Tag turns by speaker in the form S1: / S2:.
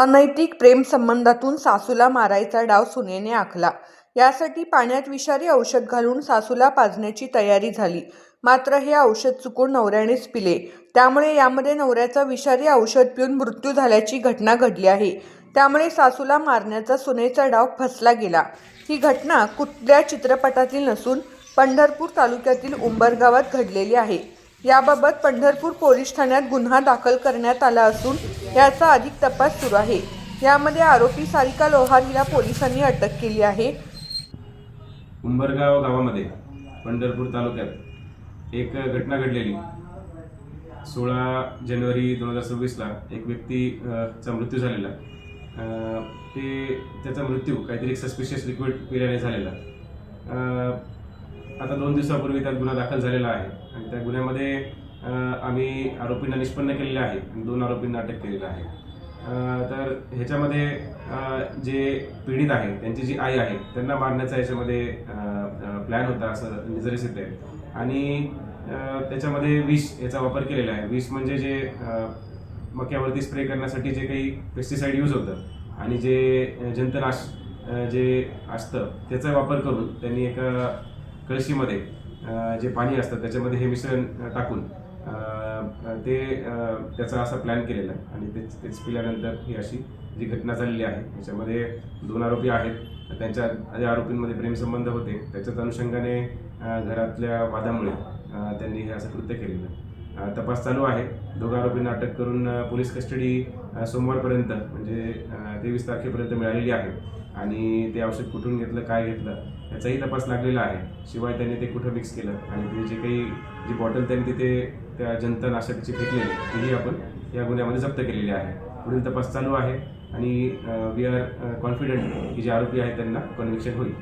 S1: अनैतिक प्रेमसंबंधातून सासूला मारायचा डाव सुनेने आखला. यासाठी पाण्यात विषारी औषध घालून सासूला पाजण्याची तयारी झाली. मात्र हे औषध चुकून नवऱ्यानेच पिले. त्यामुळे यामध्ये नवऱ्याचा विषारी औषध पिऊन मृत्यू झाल्याची घटना घडली आहे. त्यामुळे सासूला मारण्याचा सुनेचा डाव फसला गेला. ही घटना कुठल्या चित्रपटातील नसून पंढरपूर तालुक्यातील उंबरगावात घडलेली आहे. याबाबत पंढरपूर पोलीस ठाण्यात गुन्हा दाखल करण्यात आला असून याचा अधिक तपास सुरू आहे. यामध्ये आरोपी सारिका लोहार हिला पोलिसांनी अटक केली आहे.
S2: उंबरगाव गावामध्ये पंढरपूर तालुक्यात एक घटना घडलेली. 16 जानेवारी 2026 एक व्यक्तीचा मृत्यू झालेला. त्याचा मृत्यू काहीतरी सस्पिशियस लिक्विड पिल्याने झालेला. आता 2 दिवसापूर्वी त्यात गुन्हा दाखल झालेला आहे आणि त्या गुन्ह्यामध्ये आम्ही आरोपींना निष्पन्न केलेले आहे आणि 2 आरोपींना अटक केलेलं आहे. तर ह्याच्यामध्ये जे पीडित आहे त्यांची जी आई आहे त्यांना मारण्याचा याच्यामध्ये प्लॅन होता असं निदर्शस येत आहे. आणि त्याच्यामध्ये विष याचा वापर केलेला आहे. विष म्हणजे जे मक्यावरती स्प्रे करण्यासाठी जे काही पेस्टिसाइड यूज होतं आणि जे जंतनाश जे असतं त्याचा वापर करून त्यांनी एका कळशीमध्ये जे पाणी असतं त्याच्यामध्ये हे मिश्रण टाकून त्याचा असा प्लॅन केलेला आहे आणि तेच पिल्यानंतर ही अशी जी घटना झालेली आहे. याच्यामध्ये 2 आरोपी आहेत. त्यांच्या आरोपींमध्ये प्रेमसंबंध होते. त्याच्याच अनुषंगाने घरातल्या वादामुळे त्यांनी हे असं कृत्य केलेलं. तपास चालू आहे. 2 आरोपींना अटक करून पोलीस कस्टडी सोमवारपर्यंत म्हणजे 23 तारखेपर्यंत मिळालेली आहे आणि ते औषध कुठून घेतलं काय घेतलं याचाही तपास लागलेला आहे. शिवाय त्यांनी ते कुठं मिक्स केलं आणि ते जे काही जी बॉटल त्यांनी तिथे त्या जंतनाशकाची फेकलेली तीही आपण या गुन्ह्यामध्ये जप्त केलेली आहे. पुढील तपास चालू आहे आणि वी आर कॉन्फिडंट की जे आरोपी आहेत त्यांना कन्व्हिक्शन होईल.